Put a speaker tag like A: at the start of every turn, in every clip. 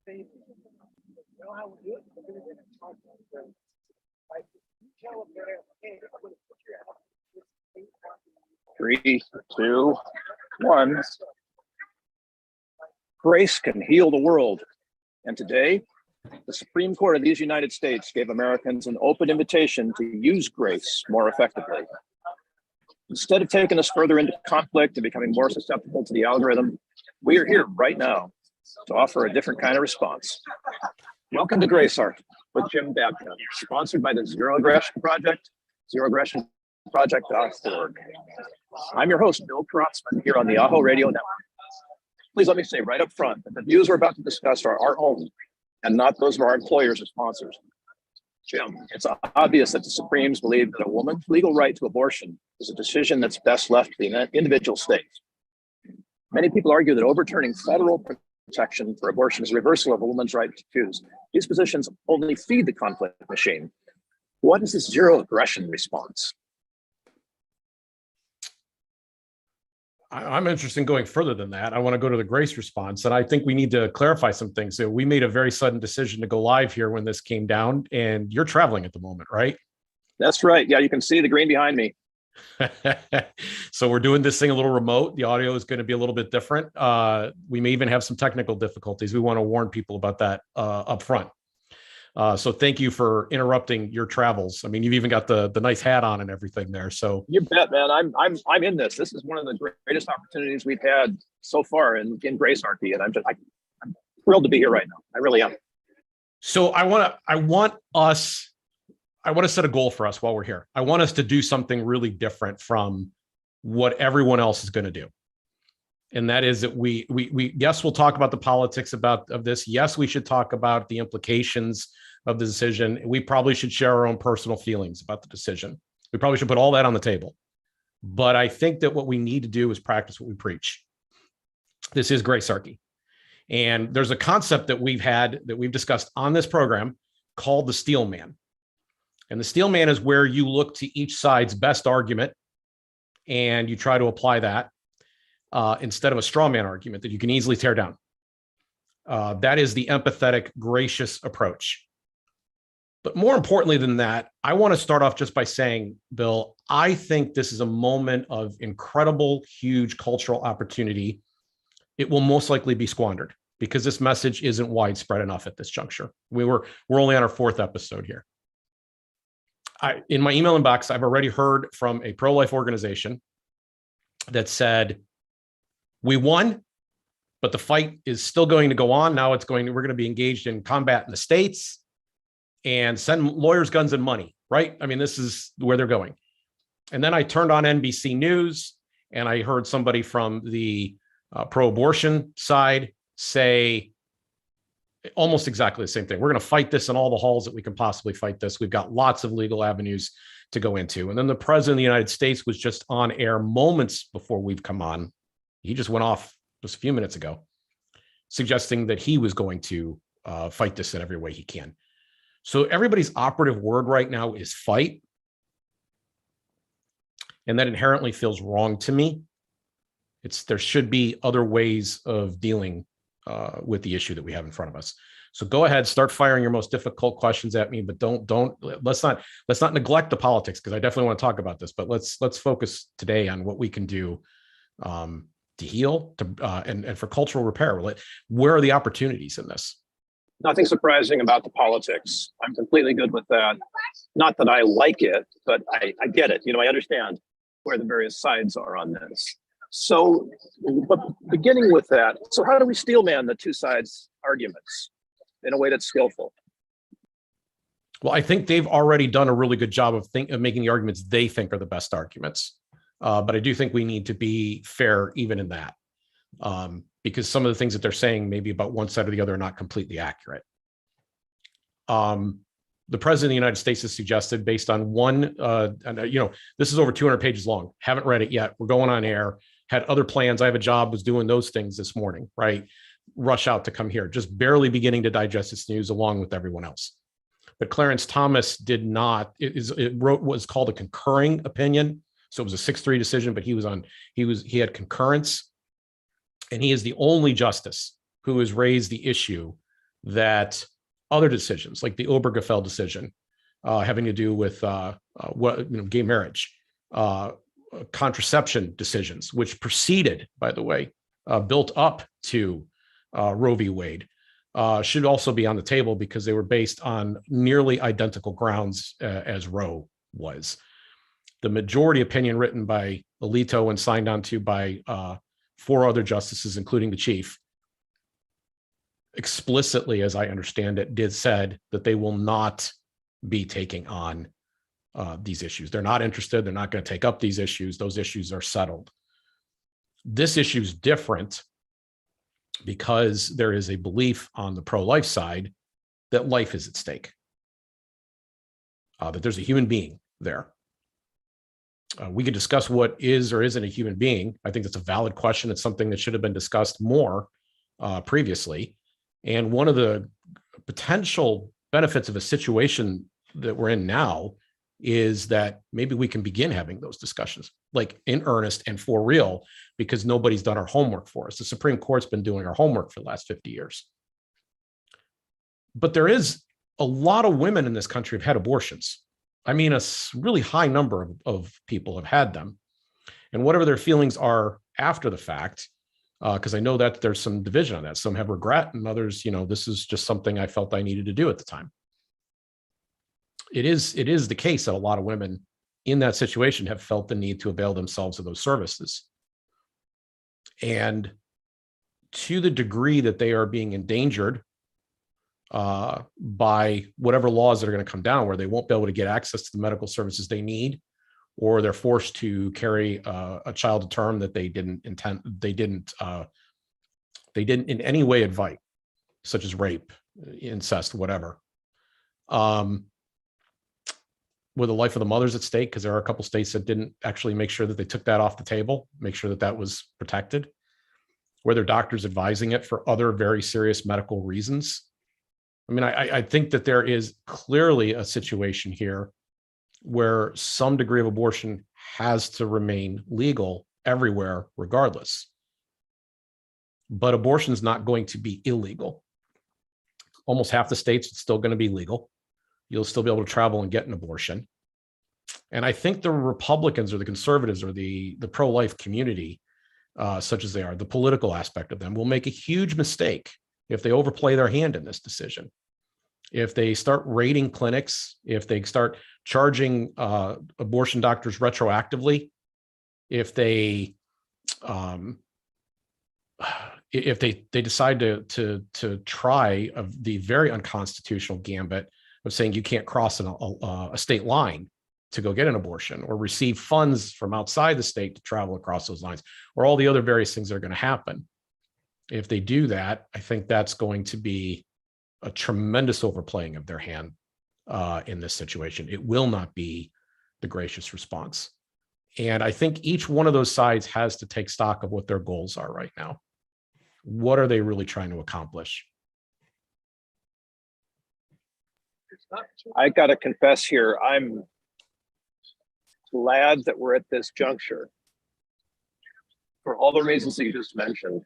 A: Three, two, one. Grace can heal the world. And today, the Supreme Court of these United States gave Americans an open invitation to use grace more effectively. Instead of taking us further into conflict and becoming more susceptible to the algorithm, we are here right now to offer a different kind of response. Welcome to Gracearchy with Jim Babka, sponsored by the Zero Aggression Project, zeroaggressionproject.org. I'm your host, Bill Kratzman, here on the Aho Radio Network. Please let me say right up front that the views we're about to discuss are our own and not those of our employers or sponsors. Jim, it's obvious that the Supremes believe that a woman's legal right to abortion is a decision that's best left to the individual state. Many people argue that overturning federal protection for abortion is a reversal of a woman's right to choose. These positions only feed the conflict machine. What is this zero aggression response?
B: I'm interested in going further than that. I want to go to the Grace response, and I think we need to clarify some things. So we made a very sudden decision to go live here when this came down, and you're traveling at the moment, right?
A: That's right. Yeah, you can see the green behind me.
B: So we're doing this thing a little remote. The audio is going to be a little bit different. We may even have some technical difficulties. We want to warn people about that up front. So thank you for interrupting your travels. I mean, you've even got the nice hat on and everything there. So
A: you bet, man. I'm in this. This is one of the greatest opportunities we've had so far in Gracearchy, and I'm thrilled to be here right now. I really am.
B: So I want to set a goal for us while we're here. I want us to do something really different from what everyone else is going to do. And that is that we yes, we'll talk about the politics of this. Yes, we should talk about the implications of the decision. We probably should share our own personal feelings about the decision. We probably should put all that on the table. But I think that what we need to do is practice what we preach. This is Gracearchy. And there's a concept that we've discussed on this program called the steel man. And the steel man is where you look to each side's best argument and you try to apply that instead of a straw man argument that you can easily tear down. That is the empathetic, gracious approach. But more importantly than that, I want to start off just by saying, Bill, I think this is a moment of incredible, huge cultural opportunity. It will most likely be squandered because this message isn't widespread enough at this juncture. We're only on our 4th episode here. In my email inbox, I've already heard from a pro-life organization that said, we won, but the fight is still going to go on. Now we're going to be engaged in combat in the States and send lawyers, guns, and money, right? I mean, this is where they're going. And then I turned on NBC News and I heard somebody from the pro-abortion side say almost exactly the same thing. We're going to fight this in all the halls that we can possibly fight this. We've got lots of legal avenues to go into. And then the president of the United States was just on air moments before we've come on. He just went off just a few minutes ago, suggesting that he was going to fight this in every way he can. So everybody's operative word right now is fight. And that inherently feels wrong to me. There should be other ways of dealing with the issue that we have in front of us. So go ahead, start firing your most difficult questions at me, but let's not neglect the politics, because I definitely want to talk about this, but let's focus today on what we can do to heal and for cultural repair. Where are the opportunities in this?
A: Nothing surprising about the politics. I'm completely good with that. Not that I like it, but I get it. I understand where the various sides are on this. So, but beginning with that, so how do we steel man the two sides' arguments in a way that's skillful?
B: Well, I think they've already done a really good job of making the arguments they think are the best arguments. But I do think we need to be fair even in that, because some of the things that they're saying maybe about one side or the other are not completely accurate. The president of the United States has suggested, based on one, this is over 200 pages long. Haven't read it yet. We're going on air. Had other plans. I have a job, was doing those things this morning, right? Rush out to come here, just barely beginning to digest this news along with everyone else. But Clarence Thomas did not, it wrote what was called a concurring opinion. So it was a 6-3 decision, but he had concurrence. And he is the only justice who has raised the issue that other decisions, like the Obergefell decision, having to do with gay marriage, contraception decisions, which preceded, by the way, built up to Roe v. Wade, should also be on the table because they were based on nearly identical grounds as Roe was. The majority opinion written by Alito and signed on to by 4 other justices, including the chief, explicitly, as I understand it, said that they will not be taking on these issues. They're not interested. They're not going to take up these issues. Those issues are settled. This issue is different because there is a belief on the pro-life side that life is at stake, that there's a human being there. We could discuss what is or isn't a human being. I think that's a valid question. It's something that should have been discussed more previously. And one of the potential benefits of a situation that we're in now is that maybe we can begin having those discussions, like in earnest and for real, because nobody's done our homework for us. The Supreme Court's been doing our homework for the last 50 years. But there is a lot of women in this country have had abortions. I mean, a really high number of people have had them. And whatever their feelings are after the fact, because I know that there's some division on that. Some have regret and others, this is just something I felt I needed to do at the time. It is the case that a lot of women in that situation have felt the need to avail themselves of those services. And to the degree that they are being endangered by whatever laws that are going to come down, where they won't be able to get access to the medical services they need, or they're forced to carry a child to term that they didn't in any way invite, such as rape, incest, whatever. With the life of the mothers at stake, because there are a couple states that didn't actually make sure that they took that off the table, make sure that that was protected, where their doctors advising it for other very serious medical reasons. I mean, I think that there is clearly a situation here where some degree of abortion has to remain legal everywhere, regardless. But abortion is not going to be illegal. Almost half the states, it's still going to be legal. You'll still be able to travel and get an abortion. And I think the Republicans or the conservatives or the pro-life community, such as they are, the political aspect of them, will make a huge mistake if they overplay their hand in this decision. If they start raiding clinics, if they start charging abortion doctors retroactively, if they decide to try the very unconstitutional gambit of saying you can't cross a state line to go get an abortion, or receive funds from outside the state to travel across those lines, or all the other various things that are going to happen. If they do that, I think that's going to be a tremendous overplaying of their hand in this situation. It will not be the gracious response. And I think each one of those sides has to take stock of what their goals are right now. What are they really trying to accomplish?
A: I got to confess here, I'm glad that we're at this juncture for all the reasons that you just mentioned.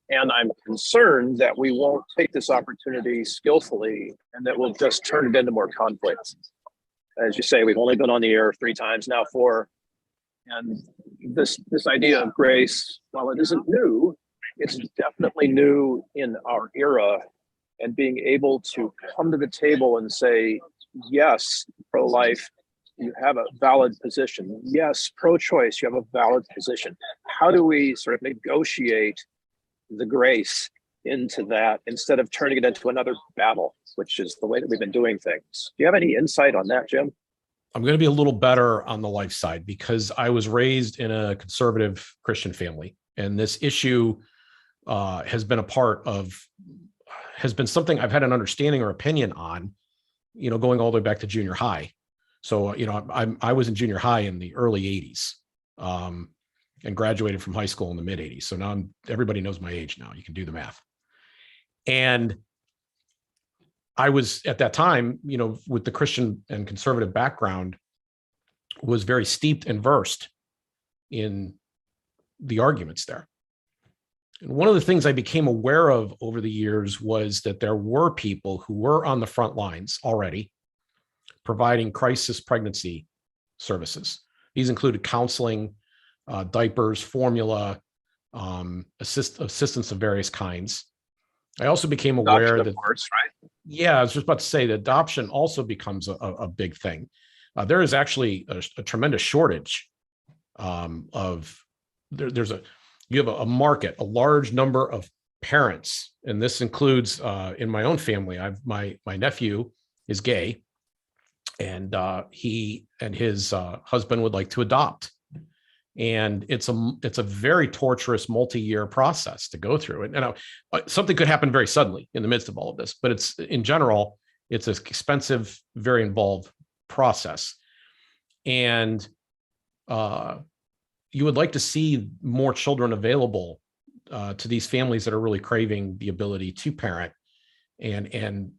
A: And I'm concerned that we won't take this opportunity skillfully and that we'll just turn it into more conflict. As you say, we've only been on the air 3 times, now 4. And this idea of grace, while it isn't new, it's definitely new in our era. And being able to come to the table and say, yes, pro-life, you have a valid position. Yes, pro-choice, you have a valid position. How do we sort of negotiate the grace into that instead of turning it into another battle, which is the way that we've been doing things? Do you have any insight on that, Jim?
B: I'm going to be a little better on the life side because I was raised in a conservative Christian family, and this issue has been something I've had an understanding or opinion on, going all the way back to junior high. So, I was in junior high in the early 80s and graduated from high school in the mid 80s. So now everybody knows my age now. You can do the math. And I was at that time, with the Christian and conservative background, was very steeped and versed in the arguments there. And one of the things I became aware of over the years was that there were people who were on the front lines already providing crisis pregnancy services. These included counseling, diapers, formula, assistance of various kinds. I also became aware
A: Adoption,
B: that,
A: of course, right?
B: yeah, I was just about to say that adoption also becomes a big thing. There is actually a tremendous shortage of you have a market, a large number of parents, and this includes in my own family. My nephew is gay, and he and his husband would like to adopt, and it's a very torturous multi-year process to go through. And something could happen very suddenly in the midst of all of this, but it's in general it's an expensive, very involved process, and you would like to see more children available to these families that are really craving the ability to parent, and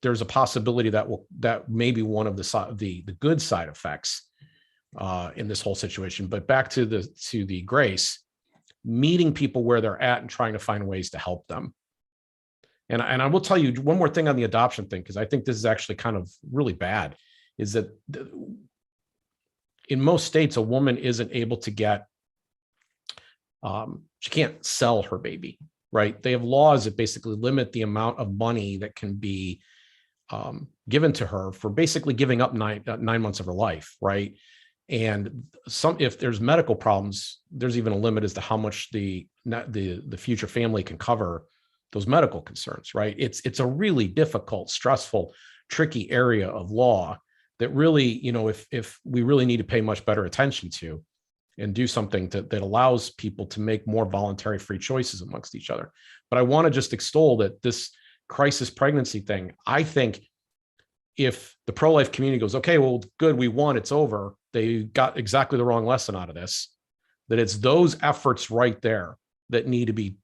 B: there's a possibility that may be one of the good side effects in this whole situation. But back to the Grace, meeting people where they're at and trying to find ways to help them. And I will tell you one more thing on the adoption thing, because I think this is actually kind of really bad, is that in most states, a woman isn't able to get, she can't sell her baby, right? They have laws that basically limit the amount of money that can be given to her for basically giving up 9 months of her life, right? And if there's medical problems, there's even a limit as to how much the future family can cover those medical concerns, right? It's a really difficult, stressful, tricky area of law that really, if we really need to pay much better attention to and do something that allows people to make more voluntary free choices amongst each other. But I want to just extol that this crisis pregnancy thing, I think if the pro-life community goes, okay, well, good, we won, it's over, they got exactly the wrong lesson out of this, that it's those efforts right there that need to be,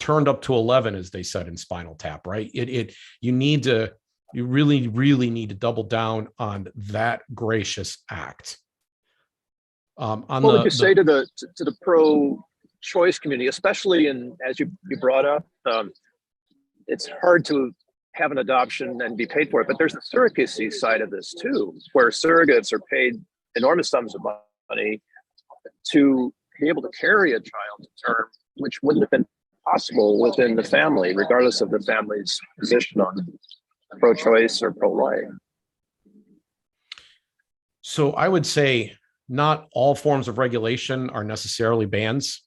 B: turned up to 11, as they said in Spinal Tap, right? You really, really need to double down on that gracious act.
A: What would you say to the pro-choice community, especially as you brought up, it's hard to have an adoption and be paid for it, but there's the surrogacy side of this too, where surrogates are paid enormous sums of money to be able to carry a child to term, which wouldn't have been possible within the family, regardless of the family's position on pro-choice or pro-life.
B: So I would say not all forms of regulation are necessarily bans.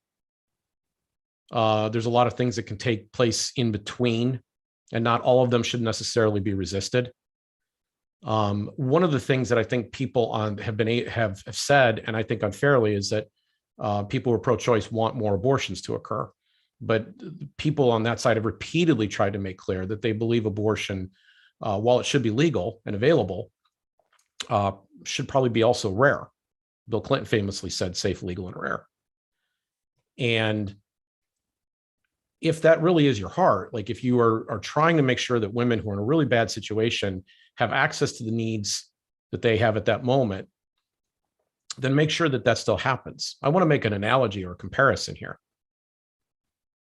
B: There's a lot of things that can take place in between, and not all of them should necessarily be resisted. One of the things that I think people have said, and I think unfairly, is that people who are pro-choice want more abortions to occur. But people on that side have repeatedly tried to make clear that they believe abortion, while it should be legal and available, should probably be also rare. Bill Clinton famously said safe, legal, and rare. And if that really is your heart, like if you are trying to make sure that women who are in a really bad situation have access to the needs that they have at that moment, then make sure that still happens. I want to make an analogy or a comparison here.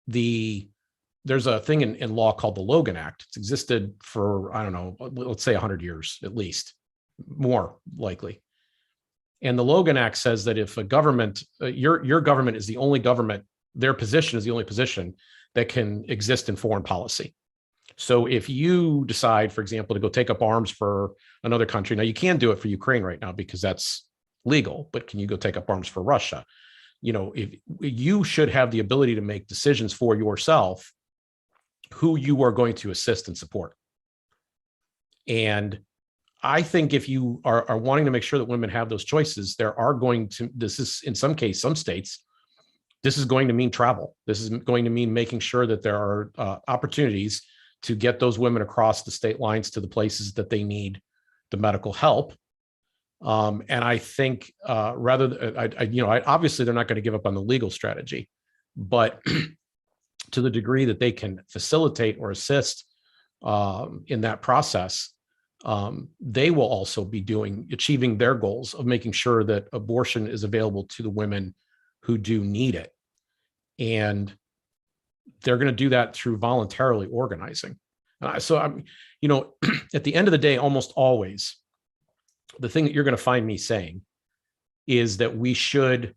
B: There's a thing in law called the Logan Act. It's existed for, I don't know, let's say 100 years, at least, more likely. And the Logan Act says that if a government, your government is the only government, their position is the only position that can exist in foreign policy. So if you decide, for example, to go take up arms for another country, now you can do it for Ukraine right now because that's legal, but can you go take up arms for Russia? If you should have the ability to make decisions for yourself, who you are going to assist and support. And I think if you are wanting to make sure that women have those choices, this is in some states, this is going to mean travel. This is going to mean making sure that there are opportunities to get those women across the state lines to the places that they need the medical help. And I think obviously they're not going to give up on the legal strategy, but to the degree that they can facilitate or assist in that process, they will also be achieving their goals of making sure that abortion is available to the women who do need it. And they're going to do that through voluntarily organizing. So I'm, at the end of the day, almost always, the thing that you're going to find me saying is that we should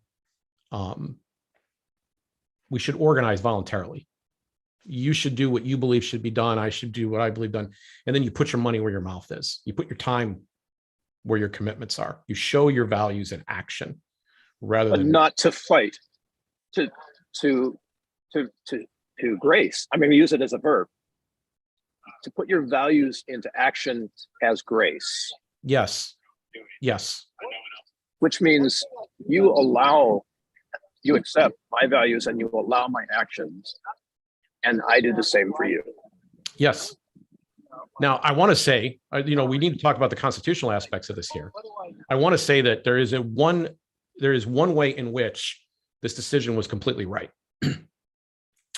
B: organize voluntarily. You should do what you believe should be done. I should do what I believe done. And then you put your money where your mouth is. You put your time where your commitments are. You show your values in action rather
A: but
B: than
A: not to fight, to grace. I'm going to use it as a verb. To put your values into action as grace.
B: Yes.
A: Which means you accept my values and you allow my actions. And I do the same for you.
B: Yes. Now, I want to say, we need to talk about the constitutional aspects of this here. I want to say that there is one way in which this decision was completely right.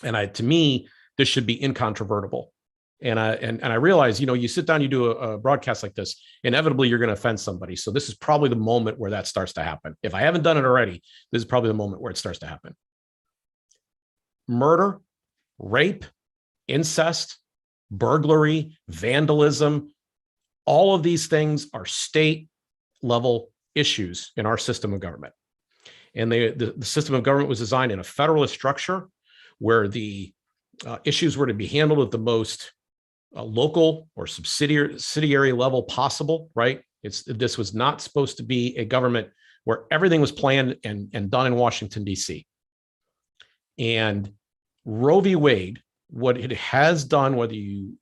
B: And to me, this should be incontrovertible. And I realize, you sit down, you do a broadcast like this, inevitably you're going to offend somebody. So this is probably the moment where that starts to happen. If I haven't done it already, this is probably the moment where it starts to happen. Murder, rape, incest, burglary, vandalism, all of these things are state level issues in our system of government. And the system of government was designed in a federalist structure where the issues were to be handled at the most local or subsidiary level possible, right? This was not supposed to be a government where everything was planned and done in Washington, D.C. And Roe v. Wade, what it has done, whether you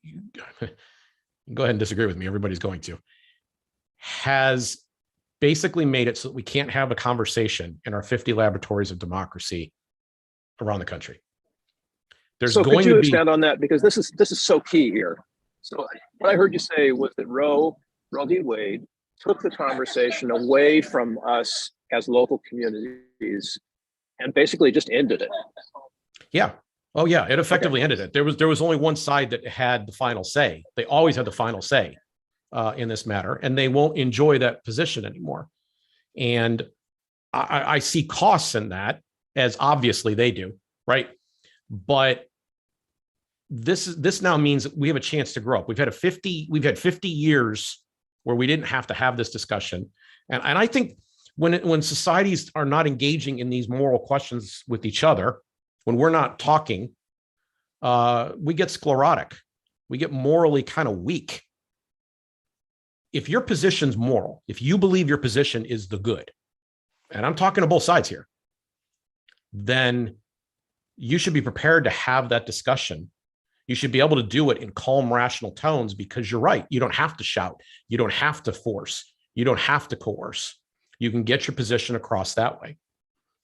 B: go ahead and disagree with me, everybody's going to, has basically made it so that we can't have a conversation in our 50 laboratories of democracy around the country.
A: So could you expand on that? Because this is so key here. So what I heard you say was that Roe v. Wade took the conversation away from us as local communities and basically just ended it.
B: Yeah. Oh yeah. It effectively ended it. There was only one side that had the final say. They always had the final say in this matter, and they won't enjoy that position anymore. And I see costs in that, as obviously they do, right? But this now means that we have a chance to grow up. We've had 50 years where we didn't have to have this discussion. And I think when societies are not engaging in these moral questions with each other, when we're not talking, we get sclerotic. We get morally kind of weak. If your position's moral, if you believe your position is the good, and I'm talking to both sides here, then you should be prepared to have that discussion. You should be able to do it in calm, rational tones, because you're right. You don't have to shout. You don't have to force. You don't have to coerce. You can get your position across that way.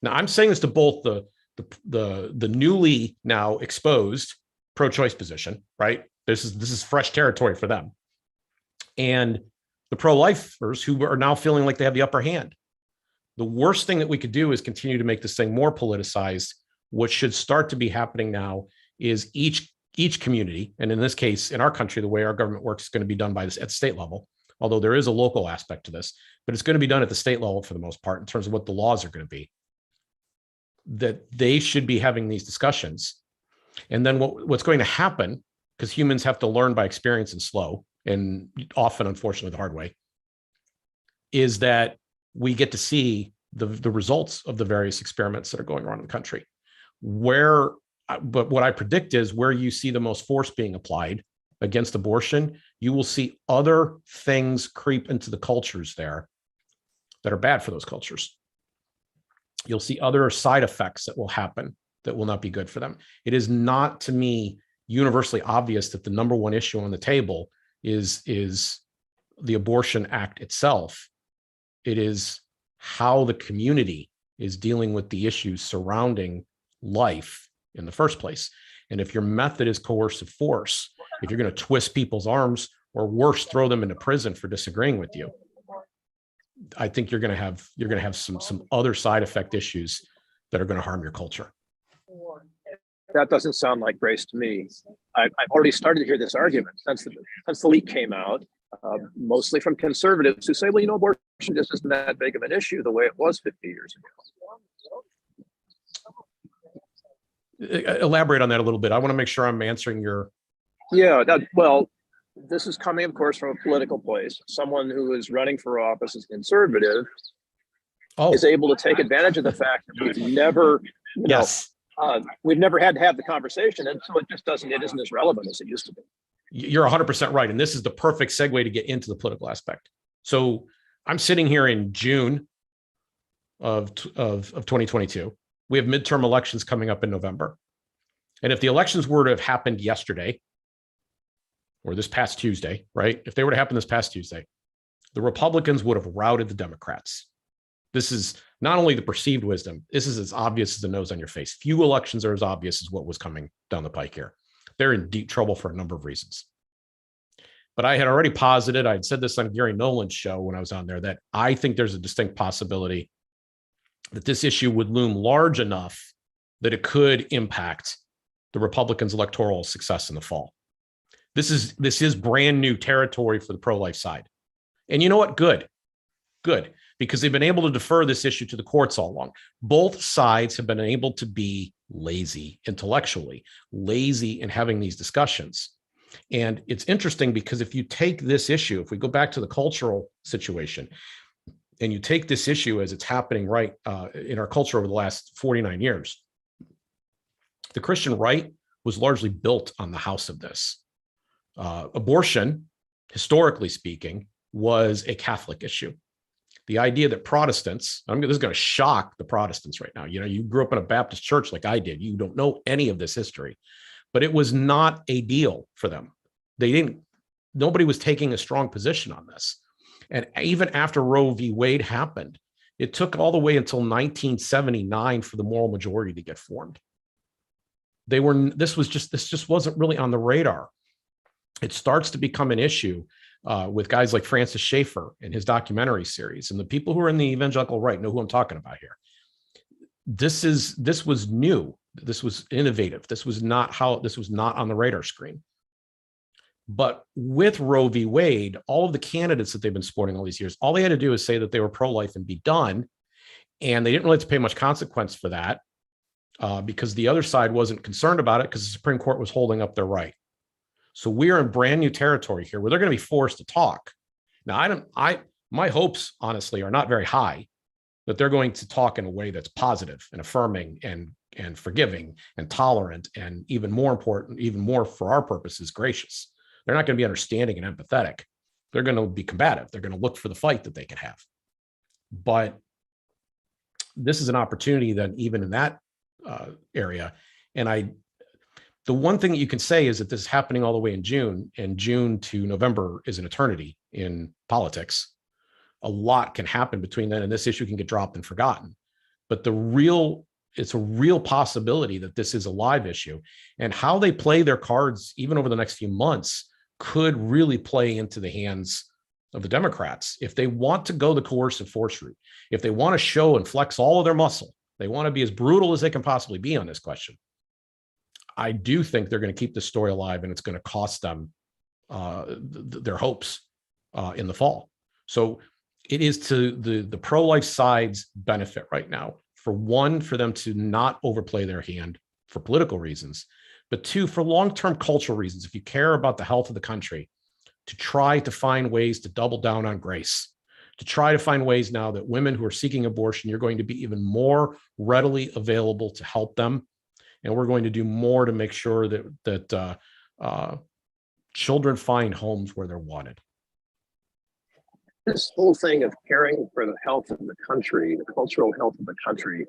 B: Now, I'm saying this to both the newly now exposed pro-choice position, right? This is fresh territory for them, and the pro-lifers who are now feeling like they have the upper hand. The worst thing that we could do is continue to make this thing more politicized. What should start to be happening now is each community, and in this case, in our country, the way our government works is going to be done at the state level, although there is a local aspect to this, but it's going to be done at the state level for the most part in terms of what the laws are going to be, that they should be having these discussions. And then what's going to happen, because humans have to learn by experience and slow, and often, unfortunately, the hard way, is that we get to see the results of the various experiments that are going on in the country. But what I predict is where you see the most force being applied against abortion, you will see other things creep into the cultures there that are bad for those cultures. You'll see other side effects that will happen that will not be good for them. It is not, to me, universally obvious that the number one issue on the table is the abortion act itself. It is how the community is dealing with the issues surrounding life in the first place. And if your method is coercive force, if you're going to twist people's arms, or worse, throw them into prison for disagreeing with you, I think you're going to have some other side effect issues that are going to harm your culture.
A: That doesn't sound like grace to me. I've already started to hear this argument since the leak came out, mostly from conservatives who say, well, abortion just isn't that big of an issue the way it was 50 years ago.
B: Elaborate on that a little bit. I want to make sure I'm answering your.
A: Yeah, well, this is coming, of course, from a political place. Someone who is running for office as conservative is able to take advantage of the fact that we've never, we've never had to have the conversation, and so it isn't as relevant as it used to be.
B: You're 100% right, and this is the perfect segue to get into the political aspect. So I'm sitting here in June of 2022. We have midterm elections coming up in November, and if the elections were to have happened yesterday or this past Tuesday, right? If they were to happen this past Tuesday, the Republicans would have routed the Democrats. This is not only the perceived wisdom, this is as obvious as the nose on your face. Few elections are as obvious as what was coming down the pike here. They're in deep trouble for a number of reasons. But I had already posited, I had said this on Gary Nolan's show when I was on there, that I think there's a distinct possibility that this issue would loom large enough that it could impact the Republicans' electoral success in the fall. This is brand new territory for the pro-life side. And you know what? Good, because they've been able to defer this issue to the courts all along. Both sides have been able to be lazy intellectually, lazy in having these discussions. And it's interesting because if you take this issue, if we go back to the cultural situation, and you take this issue as it's happening right in our culture over the last 49 years, the Christian right was largely built on the house of this. Abortion, historically speaking, was a Catholic issue. The idea that Protestants, this is going to shock the Protestants right now. You know, you grew up in a Baptist church like I did. You don't know any of this history, but it was not a deal for them. Nobody was taking a strong position on this. And even after Roe v. Wade happened, it took all the way until 1979 for the moral majority to get formed. This just wasn't really on the radar. It starts to become an issue with guys like Francis Schaeffer and his documentary series. And the people who are in the evangelical right know who I'm talking about here. This was new. This was innovative. This was not on the radar screen. But with Roe v. Wade, all of the candidates that they've been supporting all these years, all they had to do is say that they were pro-life and be done. And they didn't really have to pay much consequence for that because the other side wasn't concerned about it because the Supreme Court was holding up their right. So we are in brand new territory here where they're going to be forced to talk. Now, my hopes, honestly, are not very high that they're going to talk in a way that's positive and affirming and forgiving and tolerant and even more important, even more for our purposes, gracious. They're not going to be understanding and empathetic. They're going to be combative. They're going to look for the fight that they can have. But this is an opportunity then even in that area. And the one thing that you can say is that this is happening all the way in June, and June to November is an eternity in politics. A lot can happen between then, and this issue can get dropped and forgotten. But it's a real possibility that this is a live issue, and how they play their cards, even over the next few months, could really play into the hands of the Democrats. If they want to go the coercive force route, if they want to show and flex all of their muscle, they want to be as brutal as they can possibly be on this question. I do think they're going to keep this story alive, and it's going to cost them their hopes in the fall. So it is to the pro-life side's benefit right now. For one, for them to not overplay their hand for political reasons, but two, for long-term cultural reasons. If you care about the health of the country, to try to find ways to double down on grace, to try to find ways now that women who are seeking abortion, you're going to be even more readily available to help them. And we're going to do more to make sure that children find homes where they're wanted.
A: This whole thing of caring for the health of the country, the cultural health of the country,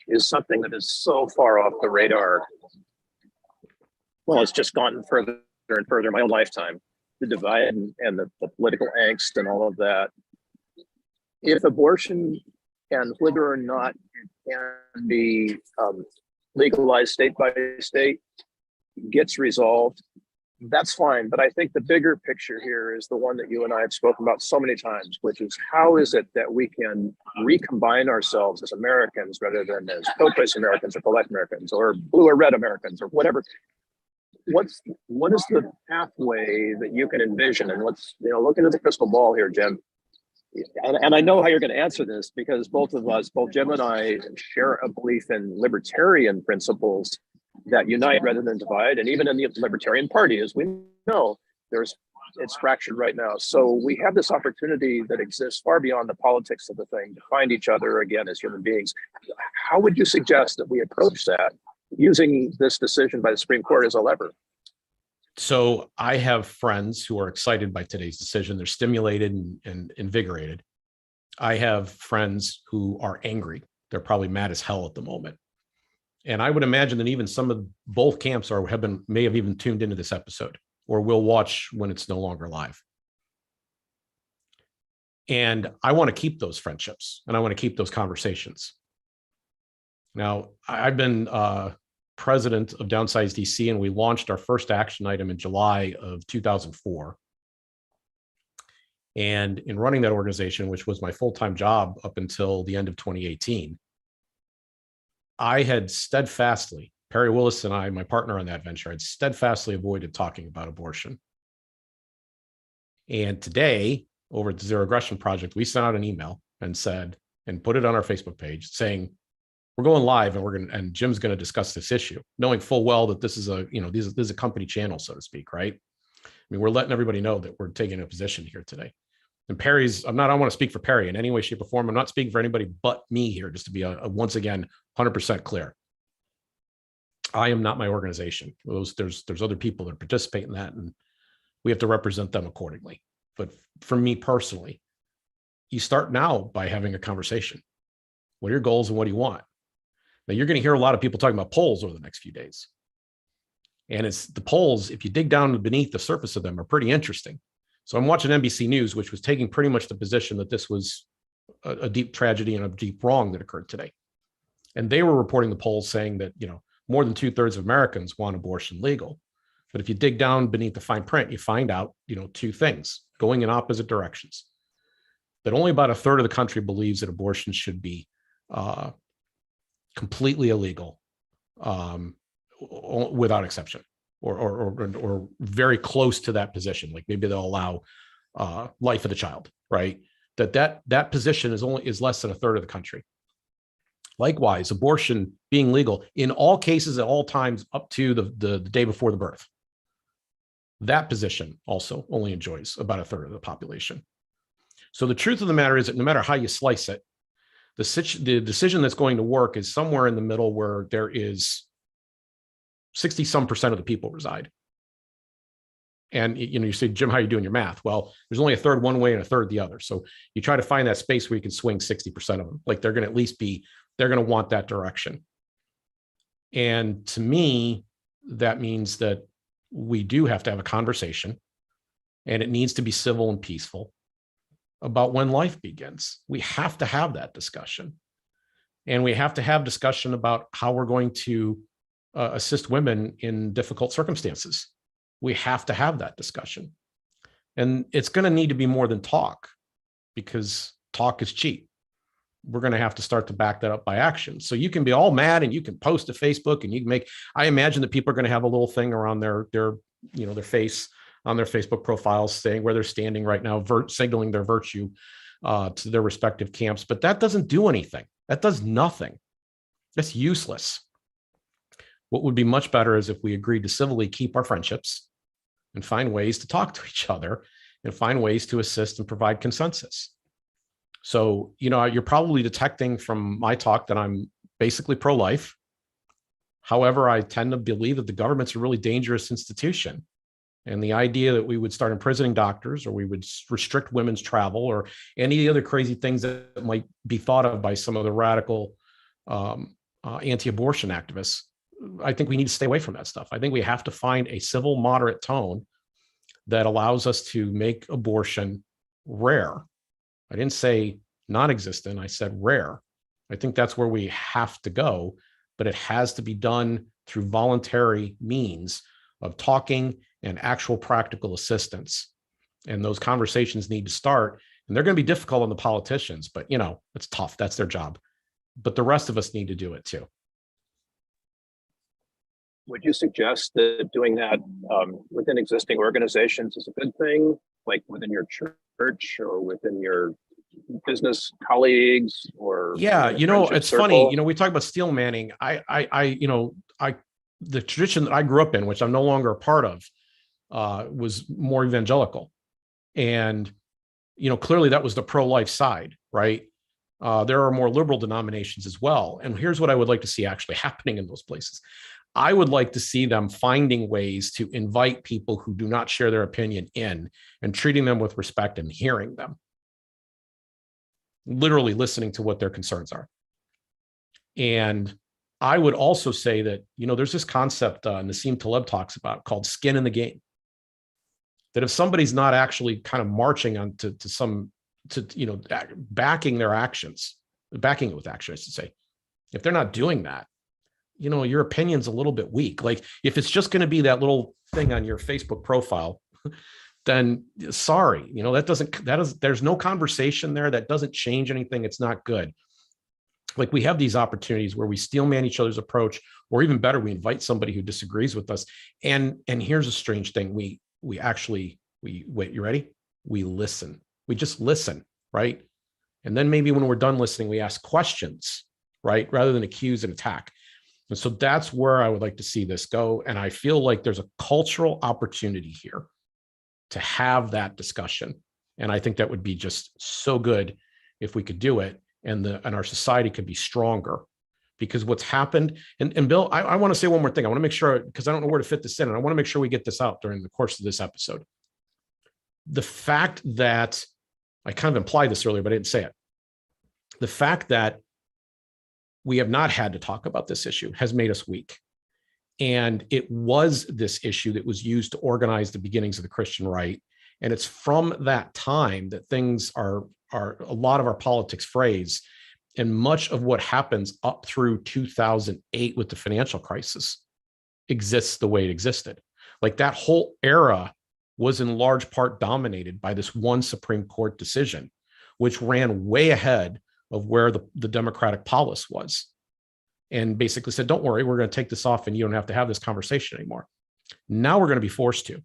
A: is something that is so far off the radar. Well, it's just gotten further and further in my own lifetime. The divide and the political angst and all of that. If abortion and whether or not it can be legalized state by state gets resolved, that's fine. But I think the bigger picture here is the one that you and I have spoken about so many times, which is how is it that we can recombine ourselves as Americans rather than as pro-choice Americans or pro-life Americans or blue or red Americans or whatever. What is the pathway that you can envision? And let's look into the crystal ball here, Jim. and I know how you're going to answer this because both of us, both Jim and I, share a belief in libertarian principles that unite rather than divide. And even in the Libertarian Party, as we know, it's fractured right now. So we have this opportunity that exists far beyond the politics of the thing to find each other again as human beings. How would you suggest that we approach that using this decision by the Supreme Court as a lever?
B: So I have friends who are excited by today's decision. They're stimulated and invigorated. I have friends who are angry. They're probably mad as hell at the moment. And I would imagine that even some of both camps may have even tuned into this episode or will watch when it's no longer live. And I want to keep those friendships and I want to keep those conversations. Now, I've been president of Downsize DC, and we launched our first action item in July of 2004. And in running that organization, which was my full-time job up until the end of 2018, I had steadfastly, Perry Willis and I, my partner on that venture, had steadfastly avoided talking about abortion. And today, over at the Zero Aggression Project, we sent out an email and said, and put it on our Facebook page saying, we're going live and Jim's going to discuss this issue, knowing full well that this is this is a company channel, so to speak, right? I mean, we're letting everybody know that we're taking a position here today. And I don't want to speak for Perry in any way, shape, or form. I'm not speaking for anybody but me here, just to be once again, 100% clear. I am not my organization. There's other people that participate in that, and we have to represent them accordingly. But for me personally, you start now by having a conversation. What are your goals and what do you want? Now, you're going to hear a lot of people talking about polls over the next few days. And it's the polls, if you dig down beneath the surface of them, are pretty interesting. So I'm watching NBC News, which was taking pretty much the position that this was a deep tragedy and a deep wrong that occurred today. And they were reporting the polls saying that, more than 2/3 of Americans want abortion legal. But if you dig down beneath the fine print, you find out, two things going in opposite directions. That only about 1/3 of the country believes that abortion should be completely illegal, without exception, or very close to that position. Like maybe they'll allow life of the child, right? That position is less than 1/3 of the country. Likewise, abortion being legal in all cases at all times up to the day before the birth. That position also only enjoys about 1/3 of the population. So the truth of the matter is that no matter how you slice it, the decision that's going to work is somewhere in the middle where there is 60-some% of the people reside. And you say, Jim, how are you doing your math? Well, there's only 1/3 one way and 1/3 the other. So you try to find that space where you can swing 60% of them. Like they're going to at least they're going to want that direction. And to me, that means that we do have to have a conversation, and it needs to be civil and peaceful about when life begins. We have to have that discussion. And we have to have discussion about how we're going to assist women in difficult circumstances. We have to have that discussion. And it's going to need to be more than talk, because talk is cheap. We're going to have to start to back that up by action. So you can be all mad and you can post to Facebook and you can I imagine that people are going to have a little thing around their face on their Facebook profiles saying where they're standing right now, signaling their virtue to their respective camps. But that doesn't do anything. That does nothing. That's useless. What would be much better is if we agreed to civilly keep our friendships and find ways to talk to each other and find ways to assist and provide consensus. So, you're probably detecting from my talk that I'm basically pro-life. However, I tend to believe that the government's a really dangerous institution. And the idea that we would start imprisoning doctors, or we would restrict women's travel, or any other crazy things that might be thought of by some of the radical anti-abortion activists, I think we need to stay away from that stuff. I think we have to find a civil, moderate tone that allows us to make abortion rare. I didn't say non-existent, I said rare. I think that's where we have to go, but it has to be done through voluntary means of talking and actual practical assistance. And those conversations need to start, and they're going to be difficult on the politicians, but it's tough. That's their job. But the rest of us need to do it too.
A: Would you suggest that doing that within existing organizations is a good thing, like within your church or within your business colleagues or
B: Yeah,
A: in a
B: you know,
A: friendship
B: it's funny,
A: circle?
B: you know, we talk about steel manning. The tradition that I grew up in, which I'm no longer a part of, was more evangelical. And, you know, clearly that was the pro-life side, right? There are more liberal denominations as well. And here's what I would like to see actually happening in those places. I would like to see them finding ways to invite people who do not share their opinion in and treating them with respect and hearing them, literally listening to what their concerns are. And I would also say that, you know, there's this concept Nassim Taleb talks about called skin in the game. That if somebody's not actually kind of marching on to you know, backing their actions, backing it with action, I should say, if they're not doing that, you know, your opinion's a little bit weak. Like if it's just going to be that little thing on your Facebook profile, then sorry, you know, there's no conversation there. That doesn't change anything. It's not good. Like we have these opportunities where we steel man each other's approach, or even better, we invite somebody who disagrees with us. And here's a strange thing. We wait, you ready? We listen. We just listen, right? And then maybe when we're done listening, we ask questions, right? Rather than accuse and attack. And so that's where I would like to see this go. And I feel like there's a cultural opportunity here to have that discussion. And I think that would be just so good if we could do it, and our society could be stronger. Because what's happened, and Bill, I want to say one more thing. I want to make sure, because I don't know where to fit this in, and I want to make sure we get this out during the course of this episode. The fact that, I kind of implied this earlier, but I didn't say it. The fact that we have not had to talk about this issue has made us weak. And it was this issue that was used to organize the beginnings of the Christian right. And it's from that time that things are a lot of our politics phrase, and much of what happens up through 2008 with the financial crisis exists the way it existed. Like that whole era was in large part dominated by this one Supreme Court decision, which ran way ahead of where the Democratic polis was, and basically said, don't worry, we're going to take this off and you don't have to have this conversation anymore. Now we're going to be forced to.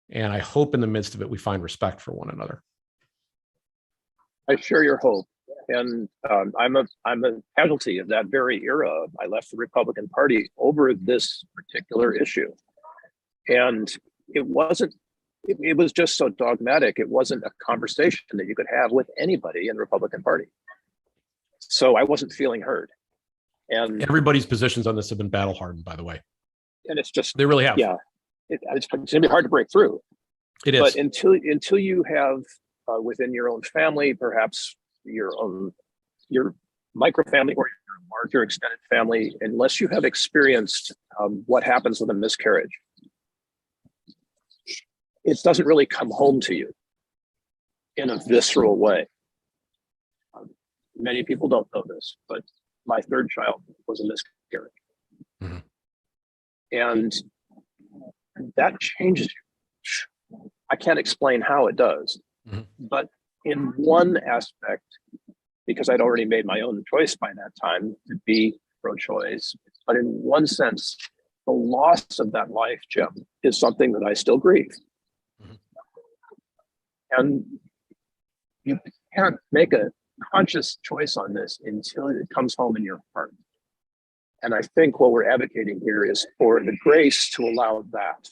B: And I hope in the midst of it, we find respect for one another.
A: I share your hope. And I'm a casualty of that very era. I left the Republican Party over this particular issue. And it was just so dogmatic. It wasn't a conversation that you could have with anybody in the Republican Party. So I wasn't feeling heard. And
B: everybody's positions on this have been battle hardened, by the way.
A: And it's just,
B: they really have.
A: Yeah, it's going to be hard to break through.
B: It is.
A: But until you have within your own family, perhaps your micro family or your larger extended family, unless you have experienced what happens with a miscarriage, it doesn't really come home to you in a visceral way. Many people don't know this, but my third child was a miscarriage. Mm-hmm. And that changes you. I can't explain how it does, mm-hmm. But in one aspect, because I'd already made my own choice by that time to be pro-choice, but in one sense, the loss of that life, Jim, is something that I still grieve. Mm-hmm. And you can't make a conscious choice on this until it comes home in your heart. And I think what we're advocating here is for the grace to allow that.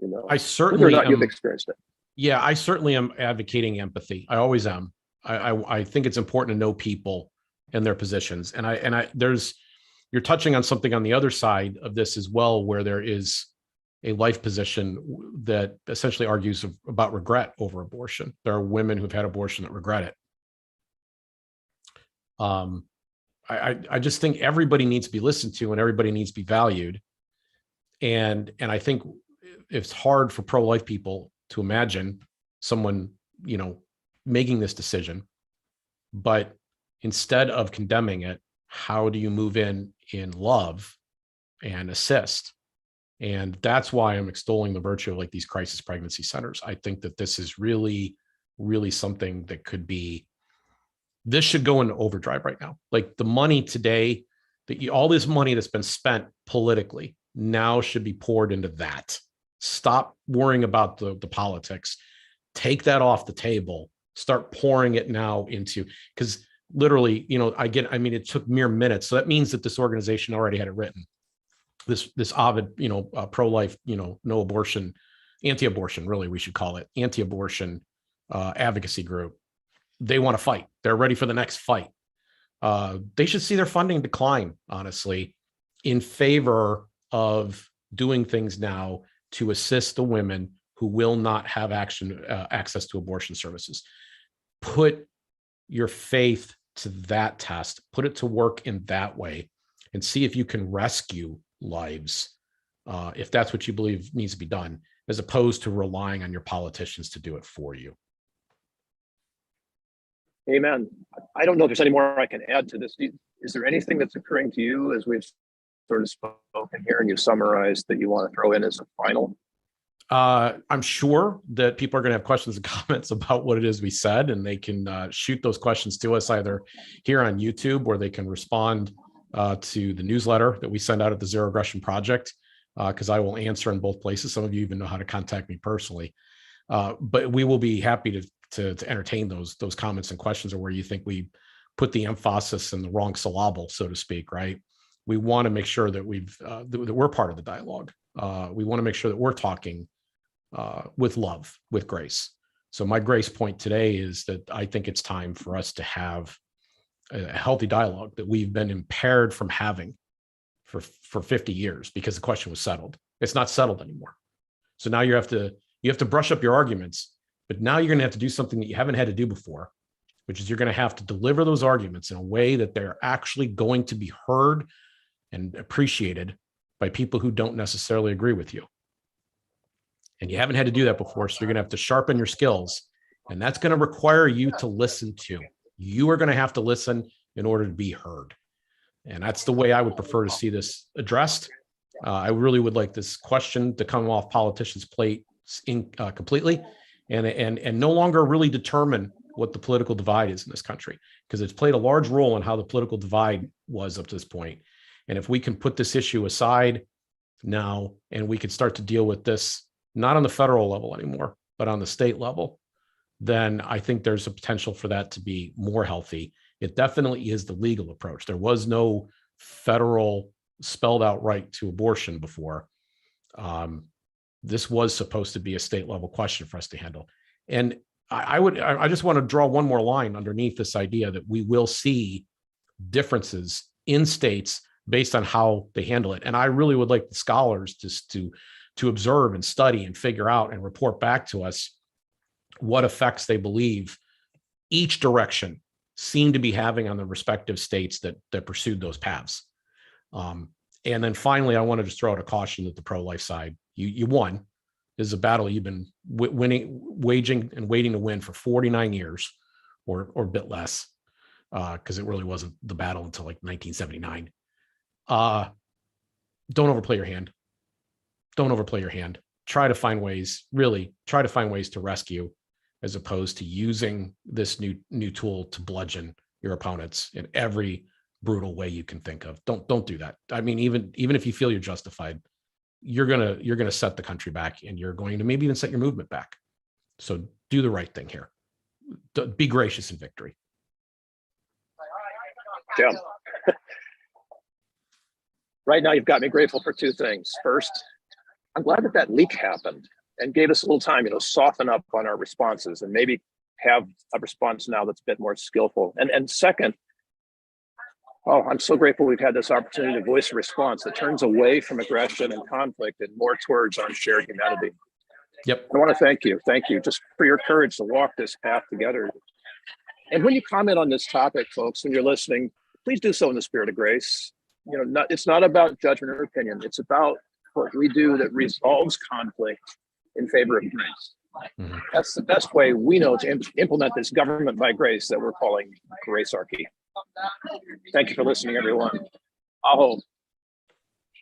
A: You know,
B: I certainly
A: whether or not you've experienced it.
B: Yeah, I certainly am advocating empathy. I always am. I think it's important to know people and their positions. And you're touching on something on the other side of this as well, where there is a life position that essentially argues about regret over abortion. There are women who've had abortion that regret it. I just think everybody needs to be listened to and everybody needs to be valued. And I think it's hard for pro-life people to imagine someone, you know, making this decision, but instead of condemning it, how do you move in love and assist? And that's why I'm extolling the virtue of like these crisis pregnancy centers. I think that this is really, really something that this should go into overdrive right now. Like the money today, all this money that's been spent politically now should be poured into that. Stop worrying about the politics. Take that off the table Start pouring it now into, because literally, it took mere minutes. So that means that this organization already had it written. This Ovid, pro-life, no abortion, anti-abortion, really, we should call it anti-abortion advocacy group. They want to fight. They're ready for the next fight. They should see their funding decline, honestly, in favor of doing things now to assist the women who will not have access to abortion services. Put your faith to that test, put it to work in that way, and see if you can rescue lives, if that's what you believe needs to be done, as opposed to relying on your politicians to do it for you.
A: Amen. I don't know if there's any more I can add to this. Is there anything that's occurring to you as we've sort of spoken here and you summarized that you want to throw in as a final?
B: I'm sure that people are going to have questions and comments about what it is we said, and they can shoot those questions to us either here on YouTube, or they can respond to the newsletter that we send out at the Zero Aggression Project, because I will answer in both places. Some of you even know how to contact me personally, but we will be happy to entertain those comments and questions, or where you think we put the emphasis in the wrong syllable, so to speak. Right? We want to make sure that that we're part of the dialogue. We want to make sure that we're talking with love, with grace. So my grace point today is that I think it's time for us to have a healthy dialogue that we've been impaired from having for 50 years because the question was settled. It's not settled anymore. So now you have to brush up your arguments, but now you're going to have to do something that you haven't had to do before, which is you're going to have to deliver those arguments in a way that they're actually going to be heard and appreciated by people who don't necessarily agree with you. And you haven't had to do that before, so you're going to have to sharpen your skills, and that's going to require you to listen to. You are going to have to listen in order to be heard. And that's the way I would prefer to see this addressed. I really would like this question to come off politicians' plate completely, and no longer really determine what the political divide is in this country, because it's played a large role in how the political divide was up to this point. And if we can put this issue aside now, and we can start to deal with this, not on the federal level anymore, but on the state level, then I think there's a potential for that to be more healthy. It definitely is the legal approach. There was no federal spelled out right to abortion before. This was supposed to be a state level question for us to handle. And I just want to draw one more line underneath this idea that we will see differences in states based on how they handle it. And I really would like the scholars just to observe and study and figure out and report back to us what effects they believe each direction seemed to be having on the respective states that pursued those paths. And then finally, I want to just throw out a caution that the pro-life side, you won. This is a battle you've been waging and waiting to win for 49 years or a bit less, because it really wasn't the battle until like 1979. Don't overplay your hand. Don't overplay your hand. Try to find ways to rescue, as opposed to using this new tool to bludgeon your opponents in every brutal way you can think of. Don't do that. I mean, even if you feel you're justified, you're gonna set the country back, and you're going to maybe even set your movement back. So do the right thing here. Be gracious in victory.
A: Yeah. Right now, you've got me grateful for two things. First, I'm glad that leak happened and gave us a little time, soften up on our responses and maybe have a response now that's a bit more skillful. And second, I'm so grateful we've had this opportunity to voice a response that turns away from aggression and conflict and more towards our shared humanity.
B: Yep.
A: I want to thank you just for your courage to walk this path together. And when you comment on this topic, folks, when you're listening, please do so in the spirit of grace. It's not about judgment or opinion. It's about what we do that resolves conflict in favor of grace. Mm-hmm. That's the best way we know to implement this government by grace that we're calling Gracearchy. Thank you for listening, everyone. Aho.